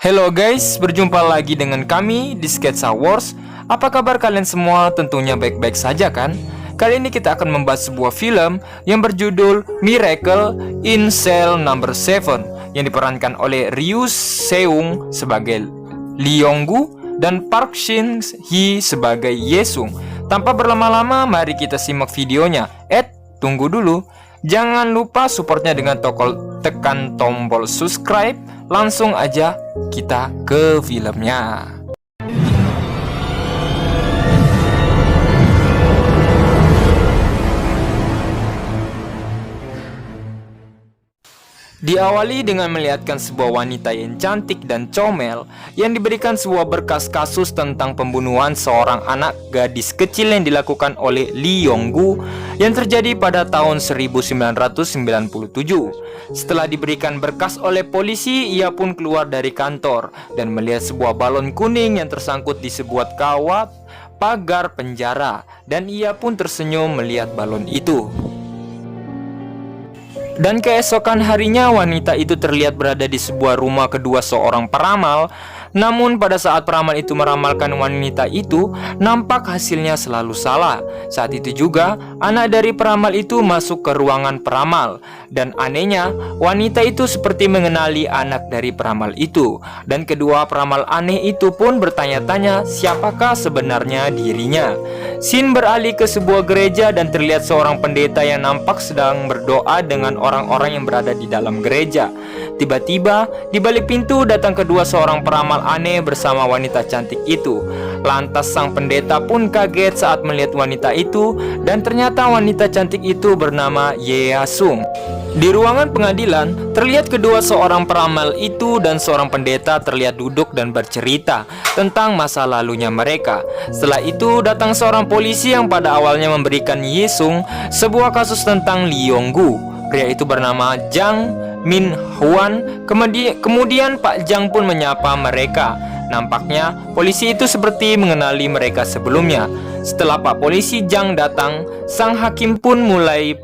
Hello guys, berjumpa lagi dengan kami di Sketsa Wars. Apa kabar kalian semua? Tentunya baik-baik saja kan? Kali ini kita akan membahas sebuah film yang berjudul Miracle in Cell Number 7 yang diperankan oleh Ryu Seung sebagai Lee Yong-gu dan Park Shin Hye sebagai Ye-sung. Tanpa berlama-lama, mari kita simak videonya. Tunggu dulu. Jangan lupa supportnya dengan tekan tombol subscribe. Langsung aja kita ke filmnya. Diawali dengan melihatkan sebuah wanita yang cantik dan comel yang diberikan sebuah berkas kasus tentang pembunuhan seorang anak gadis kecil yang dilakukan oleh Lee Yong-gu yang terjadi pada tahun 1997. Setelah diberikan berkas oleh polisi, ia pun keluar dari kantor dan melihat sebuah balon kuning yang tersangkut di sebuah kawat pagar penjara, dan ia pun tersenyum melihat balon itu. Dan keesokan harinya wanita itu terlihat berada di sebuah rumah kedua seorang peramal. Namun pada saat peramal itu meramalkan wanita itu, nampak hasilnya selalu salah. Saat itu juga anak dari peramal itu masuk ke ruangan peramal. Dan anehnya, wanita itu seperti mengenali anak dari peramal itu. Dan kedua peramal aneh itu pun bertanya-tanya siapakah sebenarnya dirinya. Scene beralih ke sebuah gereja dan terlihat seorang pendeta yang nampak sedang berdoa dengan orang-orang yang berada di dalam gereja. Tiba-tiba di balik pintu datang kedua seorang peramal aneh bersama wanita cantik itu. Lantas sang pendeta pun kaget saat melihat wanita itu, dan ternyata wanita cantik itu bernama Ye-sung. Di ruangan pengadilan, terlihat kedua seorang peramal itu dan seorang pendeta terlihat duduk dan bercerita tentang masa lalunya mereka. Setelah itu datang seorang polisi yang pada awalnya memberikan Ye-sung sebuah kasus tentang Lee Yong-gu. Pria itu bernama Jang Min Hwan. Kemudian Pak Jang pun menyapa mereka. Nampaknya polisi itu seperti mengenali mereka sebelumnya. Setelah Pak Polisi Jang datang, sang hakim pun mulai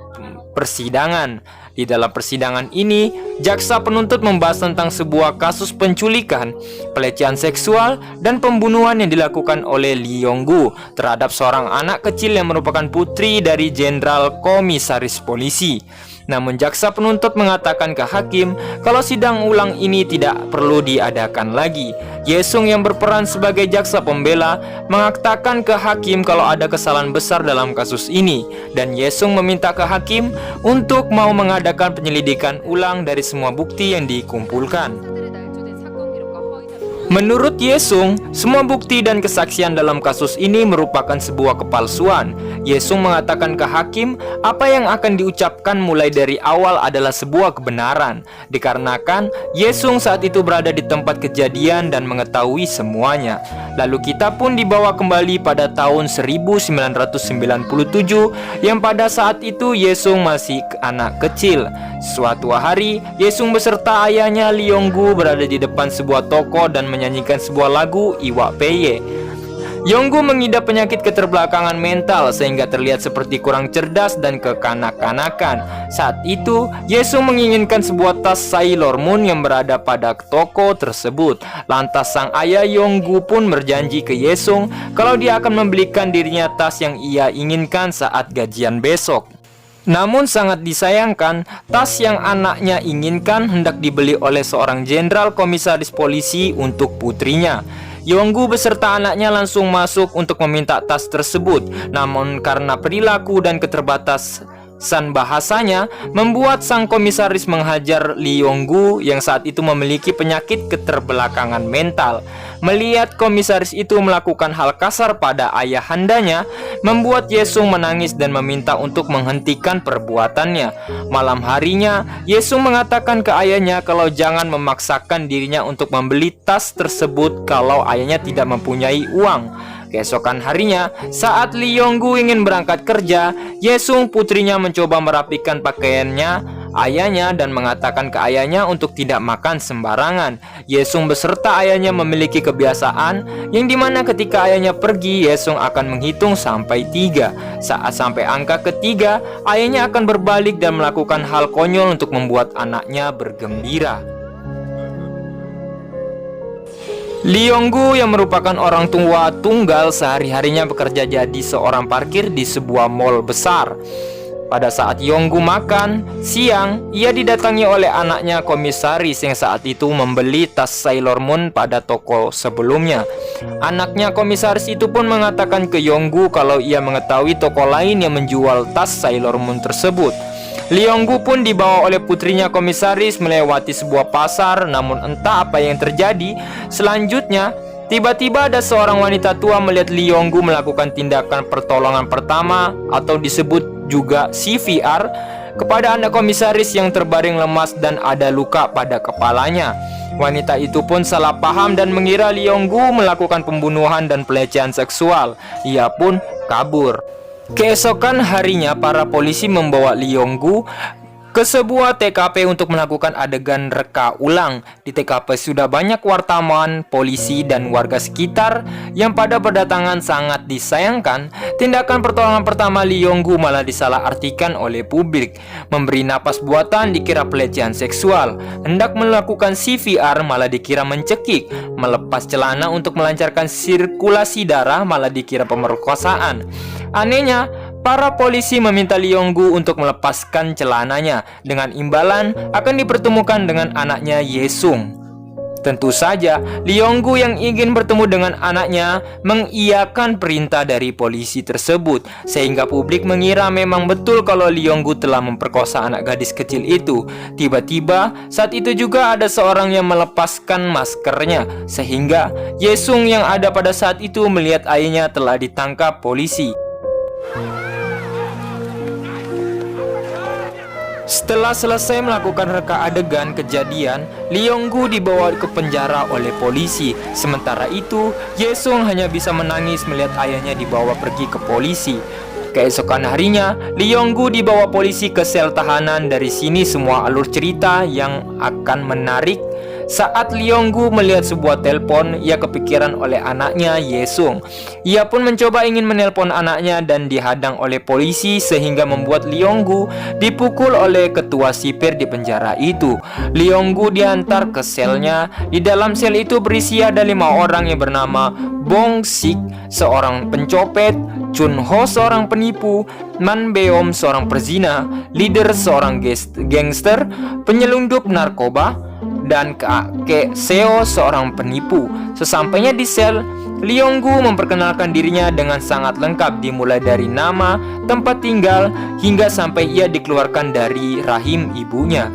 persidangan. Di dalam persidangan ini, jaksa penuntut membahas tentang sebuah kasus penculikan, pelecehan seksual, dan pembunuhan yang dilakukan oleh Lee Yong-gu terhadap seorang anak kecil yang merupakan putri dari Jenderal Komisaris Polisi. Namun jaksa penuntut mengatakan ke hakim kalau sidang ulang ini tidak perlu diadakan lagi. Ye-sung yang berperan sebagai jaksa pembela mengatakan ke hakim kalau ada kesalahan besar dalam kasus ini, dan Ye-sung meminta ke hakim untuk mau mengadakan penyelidikan ulang dari semua bukti yang dikumpulkan. Menurut Ye-sung, semua bukti dan kesaksian dalam kasus ini merupakan sebuah kepalsuan. Ye-sung mengatakan ke hakim apa yang akan diucapkan mulai dari awal adalah sebuah kebenaran, dikarenakan Ye-sung saat itu berada di tempat kejadian dan mengetahui semuanya. Lalu kita pun dibawa kembali pada tahun 1997 yang pada saat itu Ye-sung masih anak kecil. Suatu hari, Ye-sung beserta ayahnya Lee Yong-gu berada di depan sebuah toko dan menyanyikan sebuah lagu Iwa Peye. Yong-gu mengidap penyakit keterbelakangan mental sehingga terlihat seperti kurang cerdas dan kekanak-kanakan. Saat itu, Ye-sung menginginkan sebuah tas Sailor Moon yang berada pada toko tersebut. Lantas sang ayah Yong-gu pun berjanji ke Ye-sung kalau dia akan membelikan dirinya tas yang ia inginkan saat gajian besok. Namun sangat disayangkan, tas yang anaknya inginkan hendak dibeli oleh seorang jenderal komisaris polisi untuk putrinya. Yong-gu beserta anaknya langsung masuk untuk meminta tas tersebut. Namun karena perilaku dan keterbatasan bahasanya, membuat sang komisaris menghajar Lee Yong-gu yang saat itu memiliki penyakit keterbelakangan mental. Melihat komisaris itu melakukan hal kasar pada ayahandanya, membuat Ye-sung menangis dan meminta untuk menghentikan perbuatannya. Malam harinya, Ye-sung mengatakan ke ayahnya kalau jangan memaksakan dirinya untuk membeli tas tersebut kalau ayahnya tidak mempunyai uang. Keesokan harinya, saat Lee Yong-gu ingin berangkat kerja, Ye-sung putrinya mencoba merapikan pakaiannya ayahnya dan mengatakan ke ayahnya untuk tidak makan sembarangan. Ye-sung beserta ayahnya memiliki kebiasaan yang dimana ketika ayahnya pergi, Ye-sung akan menghitung sampai 3. Saat sampai angka ketiga, ayahnya akan berbalik dan melakukan hal konyol untuk membuat anaknya bergembira. Lee Yong-gu yang merupakan orang tua tunggal sehari-harinya bekerja jadi seorang parkir di sebuah mall besar. Pada saat Yong-gu makan siang, ia didatangi oleh anaknya komisaris yang saat itu membeli tas Sailor Moon pada toko sebelumnya. Anaknya komisaris itu pun mengatakan ke Yong-gu kalau ia mengetahui toko lain yang menjual tas Sailor Moon tersebut. Lee Yong-gu pun dibawa oleh putrinya komisaris melewati sebuah pasar, namun entah apa yang terjadi. Selanjutnya, tiba-tiba ada seorang wanita tua melihat Lee Yong-gu melakukan tindakan pertolongan pertama atau disebut juga CPR kepada anak komisaris yang terbaring lemas dan ada luka pada kepalanya. Wanita itu pun salah paham dan mengira Lee Yong-gu melakukan pembunuhan dan pelecehan seksual. Ia pun kabur. Keesokan harinya, para polisi membawa Lee Yong-gu ke sebuah TKP untuk melakukan adegan reka ulang. Di TKP sudah banyak wartawan, polisi, dan warga sekitar yang pada berdatangan. Sangat disayangkan, tindakan pertolongan pertama Lee Yong-gu malah disalahartikan oleh publik. Memberi napas buatan dikira pelecehan seksual, hendak melakukan CPR malah dikira mencekik, melepas celana untuk melancarkan sirkulasi darah malah dikira pemerkosaan. Anehnya, para polisi meminta Lee Yong-gu untuk melepaskan celananya dengan imbalan akan dipertemukan dengan anaknya Ye-sung. Tentu saja, Lee Yong-gu yang ingin bertemu dengan anaknya mengiyakan perintah dari polisi tersebut, sehingga publik mengira memang betul kalau Lee Yong-gu telah memperkosa anak gadis kecil itu. Tiba-tiba, saat itu juga ada seorang yang melepaskan maskernya, sehingga Ye-sung yang ada pada saat itu melihat ayahnya telah ditangkap polisi. Setelah selesai melakukan reka adegan kejadian, Lee Yong-gu dibawa ke penjara oleh polisi. Sementara itu, Ye-sung hanya bisa menangis melihat ayahnya dibawa pergi ke polisi. Keesokan harinya, Lee Yong-gu dibawa polisi ke sel tahanan. Dari sini semua alur cerita yang akan menarik. Saat Lee Yong-gu melihat sebuah telepon, ia kepikiran oleh anaknya Ye-sung. Ia pun mencoba ingin menelpon anaknya dan dihadang oleh polisi sehingga membuat Lee Yong-gu dipukul oleh ketua sipir di penjara itu. Lee Yong-gu diantar ke selnya. Di dalam sel itu berisi ada 5 orang yang bernama Bong Sik, seorang pencopet, Chun Ho, seorang penipu, Man Beom, seorang perzina, Leader, seorang gangster, penyelundup narkoba, dan kakek Seo, seorang penipu. Sesampainya di sel, Lee Yong-gu memperkenalkan dirinya dengan sangat lengkap, dimulai dari nama, tempat tinggal, hingga sampai ia dikeluarkan dari rahim ibunya.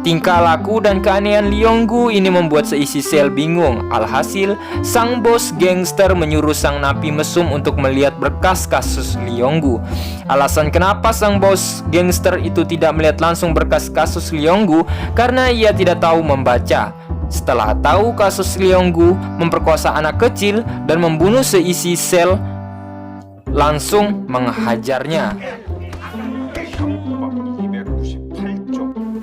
Tingkah laku dan keanehan Lee Yong-gu ini membuat seisi sel bingung. Alhasil, sang bos gangster menyuruh sang napi mesum untuk melihat berkas kasus Lee Yong-gu. Alasan kenapa sang bos gangster itu tidak melihat langsung berkas kasus Lee Yong-gu karena ia tidak tahu membaca. Setelah tahu kasus Lee Yong-gu memperkosa anak kecil dan membunuh seisi sel, langsung menghajarnya.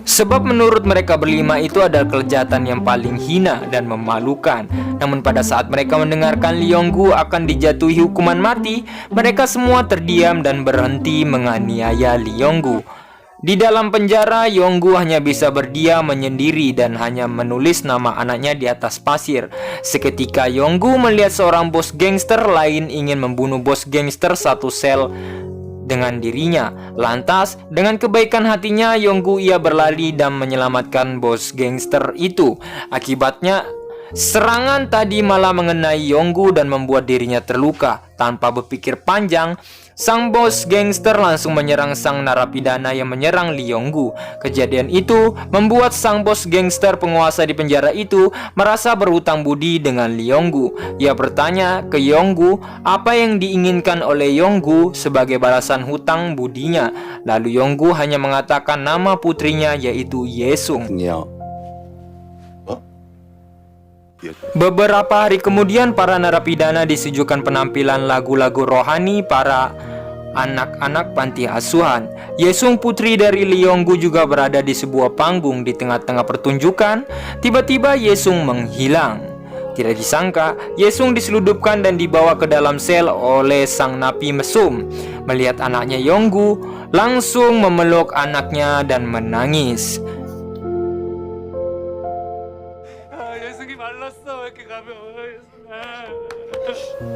Sebab menurut mereka berlima itu adalah kejahatan yang paling hina dan memalukan. Namun pada saat mereka mendengarkan Lee Yong-gu akan dijatuhi hukuman mati, mereka semua terdiam dan berhenti menganiaya Lee Yong-gu. Di dalam penjara, Yong-gu hanya bisa berdiam menyendiri dan hanya menulis nama anaknya di atas pasir. Seketika Yong-gu melihat seorang bos gangster lain ingin membunuh bos gangster satu sel dengan dirinya. Lantas, dengan kebaikan hatinya, Yong-gu ia berlari dan menyelamatkan bos gangster itu. Akibatnya, serangan tadi malah mengenai Yong-gu dan membuat dirinya terluka. Tanpa berpikir panjang, sang bos gangster langsung menyerang sang narapidana yang menyerang Lee Yong-gu. Kejadian itu membuat sang bos gangster penguasa di penjara itu merasa berhutang budi dengan Lee Yong-gu. Ia bertanya ke Yong-gu apa yang diinginkan oleh Yong-gu sebagai balasan hutang budinya. Lalu Yong-gu hanya mengatakan nama putrinya yaitu Ye-sung. Beberapa hari kemudian, para narapidana disuguhkan penampilan lagu-lagu rohani para anak-anak panti asuhan. Ye-sung, putri dari Lee Yong-gu, juga berada di sebuah panggung. Di tengah-tengah pertunjukan, tiba-tiba Ye-sung menghilang. Tidak disangka, Ye-sung diseludupkan dan dibawa ke dalam sel oleh sang napi mesum. Melihat anaknya, Yong-gu langsung memeluk anaknya dan menangis.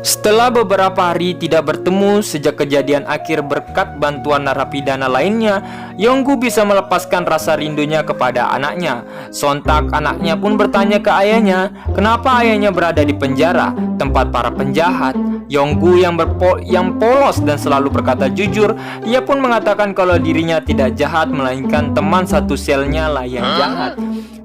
Setelah beberapa hari tidak bertemu sejak kejadian akhir berkat bantuan narapidana lainnya, Yonggu bisa melepaskan rasa rindunya kepada anaknya. Sontak anaknya pun bertanya ke ayahnya, kenapa ayahnya berada di penjara, tempat para penjahat. Yonggu yang polos dan selalu berkata jujur, ia pun mengatakan kalau dirinya tidak jahat melainkan teman satu selnya lah yang jahat.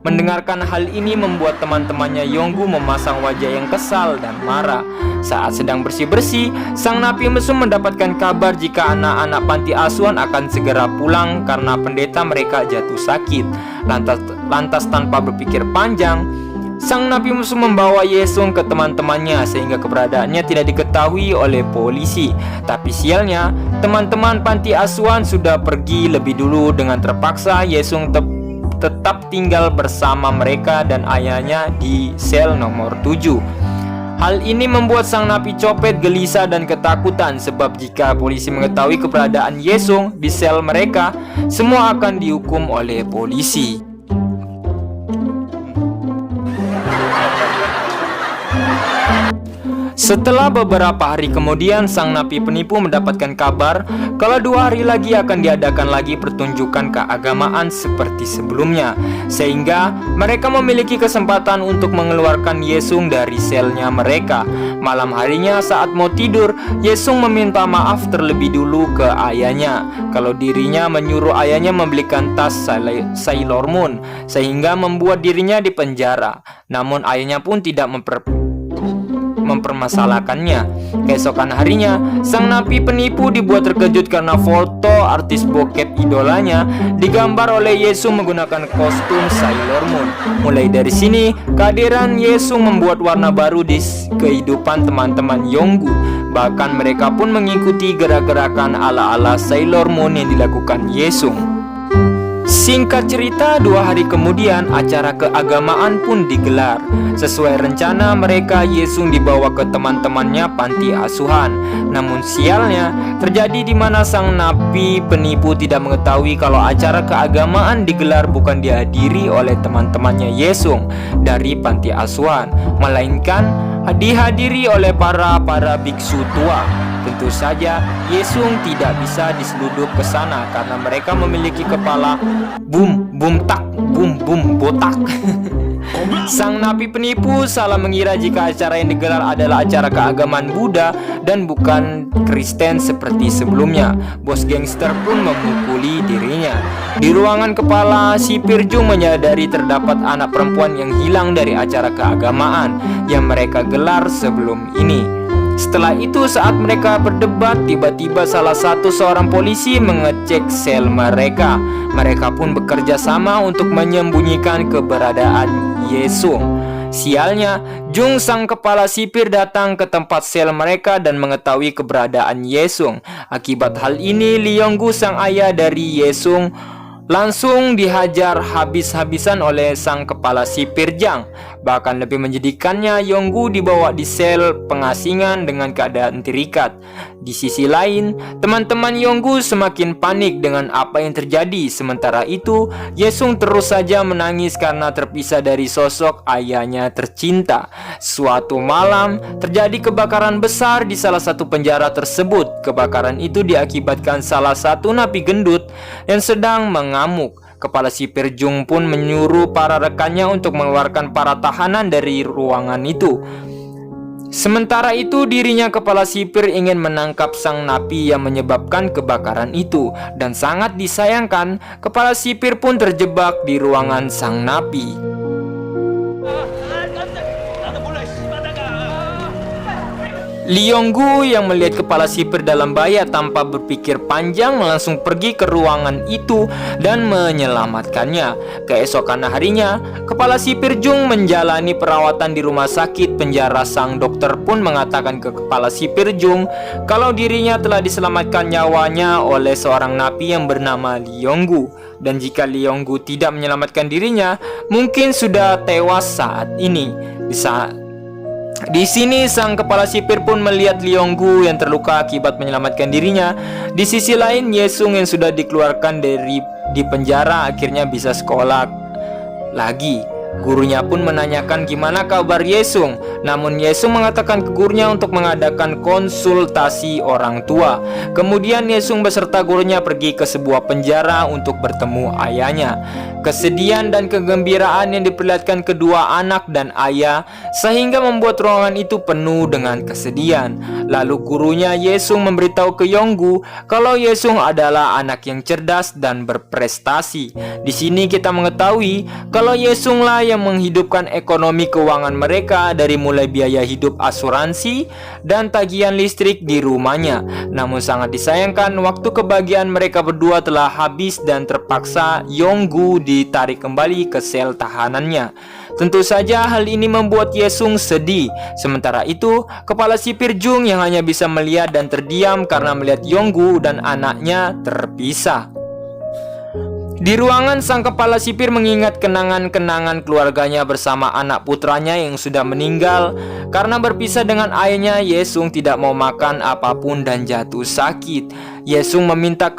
Mendengarkan hal ini membuat teman-temannya Yonggu memasang wajah yang kesal dan marah. Saat sedang bersih-bersih, sang napi mesum mendapatkan kabar jika anak-anak panti asuhan akan segera pulang karena pendeta mereka jatuh sakit. Lantas tanpa berpikir panjang, sang napi mesum membawa Yesung ke teman-temannya sehingga keberadaannya tidak diketahui oleh polisi. Tapi sialnya, teman-teman panti asuhan sudah pergi lebih dulu. Dengan terpaksa Yesung tetap tinggal bersama mereka dan ayahnya di sel nomor 7. Hal ini membuat sang napi copet gelisah dan ketakutan, sebab jika polisi mengetahui keberadaan Yesung di sel mereka, semua akan dihukum oleh polisi. Setelah beberapa hari kemudian, sang napi penipu mendapatkan kabar kalau 2 hari lagi akan diadakan lagi pertunjukan keagamaan seperti sebelumnya, sehingga mereka memiliki kesempatan untuk mengeluarkan Yesung dari selnya mereka. Malam harinya saat mau tidur, Yesung meminta maaf terlebih dulu ke ayahnya kalau dirinya menyuruh ayahnya membelikan tas Sailor Moon, sehingga membuat dirinya dipenjara. Namun ayahnya pun tidak mempermasalahkannya. Keesokan harinya, sang napi penipu dibuat terkejut karena foto artis bokep idolanya digambar oleh Yesung menggunakan kostum Sailor Moon. Mulai dari sini, kehadiran Yesung membuat warna baru di kehidupan teman-teman Yonggu. Bahkan mereka pun mengikuti gerak-gerakan ala-ala Sailor Moon yang dilakukan Yesung. Singkat cerita, 2 hari kemudian acara keagamaan pun digelar. Sesuai rencana mereka, Yesung dibawa ke teman-temannya panti asuhan. Namun sialnya terjadi di mana sang napi penipu tidak mengetahui kalau acara keagamaan digelar bukan dihadiri oleh teman-temannya Yesung dari panti asuhan, melainkan dihadiri oleh para biksu tua. Tentu saja Yesung tidak bisa diseludup ke sana karena mereka memiliki kepala bum tak bum botak. Sang napi penipu salah mengira jika acara yang digelar adalah acara keagamaan Buddha dan bukan Kristen seperti sebelumnya. Bos gangster pun memukuli dirinya. Di ruangan kepala, sipir Jung menyadari terdapat anak perempuan yang hilang dari acara keagamaan yang mereka gelar sebelum ini. Setelah itu, saat mereka berdebat, tiba-tiba salah seorang polisi mengecek sel mereka. Mereka pun bekerja sama untuk menyembunyikan keberadaan Yesung. Sialnya, Jung sang kepala sipir datang ke tempat sel mereka dan mengetahui keberadaan Yesung. Akibat hal ini, Lee Yonggu sang ayah dari Yesung langsung dihajar habis-habisan oleh sang kepala sipir Jang. Bahkan lebih menjadikannya, Yonggu dibawa di sel pengasingan dengan keadaan terikat. Di sisi lain, teman-teman Yonggu semakin panik dengan apa yang terjadi. Sementara itu, Yesung terus saja menangis karena terpisah dari sosok ayahnya tercinta. Suatu malam, terjadi kebakaran besar di salah satu penjara tersebut. Kebakaran itu diakibatkan salah satu napi gendut yang sedang mengamuk. Kepala sipir Jung pun menyuruh para rekannya untuk mengeluarkan para tahanan dari ruangan itu. Sementara itu, dirinya kepala sipir ingin menangkap sang napi yang menyebabkan kebakaran itu. Dan sangat disayangkan, kepala sipir pun terjebak di ruangan sang napi. Lee Yonggu yang melihat kepala sipir dalam bahaya tanpa berpikir panjang langsung pergi ke ruangan itu dan menyelamatkannya. Keesokan harinya, kepala sipir Jung menjalani perawatan di rumah sakit penjara. Sang dokter pun mengatakan ke kepala sipir Jung kalau dirinya telah diselamatkan nyawanya oleh seorang napi yang bernama Lee Yonggu. Dan jika Lee Yonggu tidak menyelamatkan dirinya, mungkin sudah tewas saat ini. Di sini sang kepala sipir pun melihat Lee Yonggu yang terluka akibat menyelamatkan dirinya. Di sisi lain, Yesung yang sudah dikeluarkan di penjara akhirnya bisa sekolah lagi. Gurunya pun menanyakan gimana kabar Yesung. Namun Yesung mengatakan ke gurunya untuk mengadakan konsultasi orang tua. Kemudian Yesung beserta gurunya pergi ke sebuah penjara untuk bertemu ayahnya. Kesedihan dan kegembiraan yang diperlihatkan kedua anak dan ayah sehingga membuat ruangan itu penuh dengan kesedihan. Lalu gurunya Yesung memberitahu ke Yonggu kalau Yesung adalah anak yang cerdas dan berprestasi. Di sini kita mengetahui kalau Yesunglah yang menghidupkan ekonomi keuangan mereka dari mulai biaya hidup asuransi dan tagihan listrik di rumahnya. Namun sangat disayangkan waktu kebahagiaan mereka berdua telah habis dan terpaksa Yonggu ditarik kembali ke sel tahanannya. Tentu saja hal ini membuat Yesung sedih. Sementara itu, kepala sipir Jung yang hanya bisa melihat dan terdiam karena melihat Yonggu dan anaknya terpisah. Di ruangan, sang kepala sipir mengingat kenangan-kenangan keluarganya bersama anak putranya yang sudah meninggal. Karena berpisah dengan ayahnya, Yesung tidak mau makan apapun dan jatuh sakit. Yesung meminta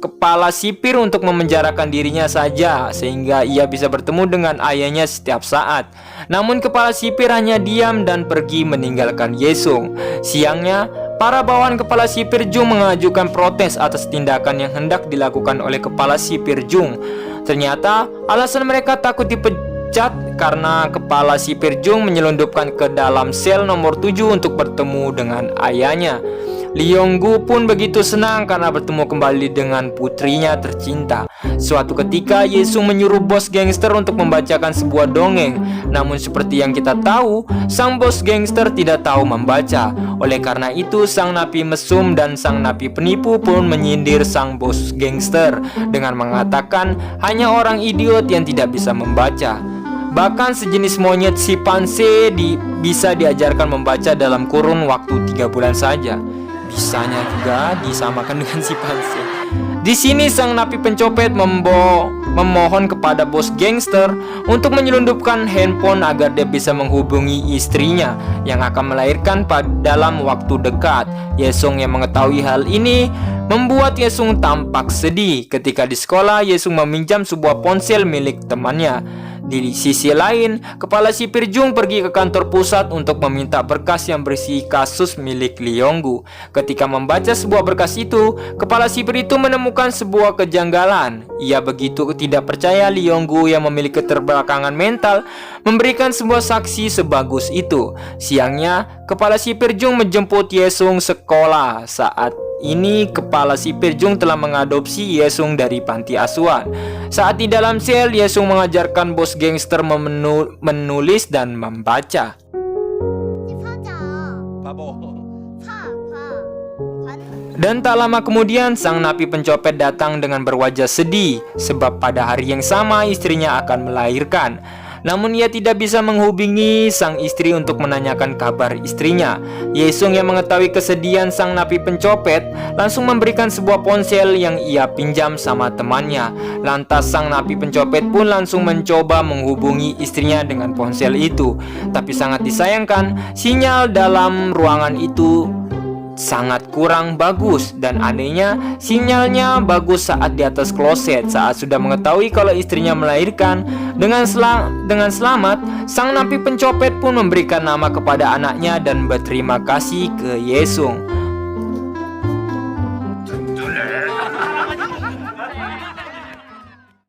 kepala sipir untuk memenjarakan dirinya saja sehingga ia bisa bertemu dengan ayahnya setiap saat. Namun kepala sipir hanya diam dan pergi meninggalkan Yesung. Siangnya, para bawahan kepala sipir Jung mengajukan protes atas tindakan yang hendak dilakukan oleh kepala sipir Jung. Ternyata alasan mereka takut dipecat karena kepala sipir Jung menyelundupkan ke dalam sel nomor 7 untuk bertemu dengan ayahnya. Lee Yong-gu pun begitu senang karena bertemu kembali dengan putrinya tercinta. Suatu ketika Yesung menyuruh bos gangster untuk membacakan sebuah dongeng. Namun seperti yang kita tahu, sang bos gangster tidak tahu membaca. Oleh karena itu sang napi mesum dan sang napi penipu pun menyindir sang bos gangster dengan mengatakan hanya orang idiot yang tidak bisa membaca. Bahkan sejenis monyet simpanse bisa diajarkan membaca dalam kurun waktu 3 bulan saja. Bisanya juga disamakan dengan simpanse. Di sini sang napi pencopet memohon kepada bos gangster untuk menyelundupkan handphone agar dia bisa menghubungi istrinya yang akan melahirkan dalam waktu dekat. Yesung yang mengetahui hal ini membuat Yesung tampak sedih. Ketika di sekolah, Yesung meminjam sebuah ponsel milik temannya. Di sisi lain, kepala sipir Jung pergi ke kantor pusat untuk meminta berkas yang berisi kasus milik Lee Yong-gu. Ketika membaca sebuah berkas itu, kepala sipir itu menemukan sebuah kejanggalan. Ia begitu tidak percaya Lee Yong-gu yang memiliki keterbelakangan mental memberikan sebuah saksi sebagus itu. Siangnya, kepala sipir Jung menjemput Yesung sekolah. Saat ini kepala sipir Jung telah mengadopsi Yesung dari panti asuhan. Saat di dalam sel, Yesung mengajarkan bos gangster menulis dan membaca. Dan tak lama kemudian sang napi pencopet datang dengan berwajah sedih sebab pada hari yang sama istrinya akan melahirkan. Namun ia tidak bisa menghubungi sang istri untuk menanyakan kabar istrinya. Yesung yang mengetahui kesedihan sang napi pencopet langsung memberikan sebuah ponsel yang ia pinjam sama temannya. Lantas sang napi pencopet pun langsung mencoba menghubungi istrinya dengan ponsel itu. Tapi sangat disayangkan, sinyal dalam ruangan itu sangat kurang bagus. Dan anehnya, sinyalnya bagus saat di atas kloset. Saat sudah mengetahui kalau istrinya melahirkan dengan selamat, sang napi pencopet pun memberikan nama kepada anaknya dan berterima kasih ke Yesung.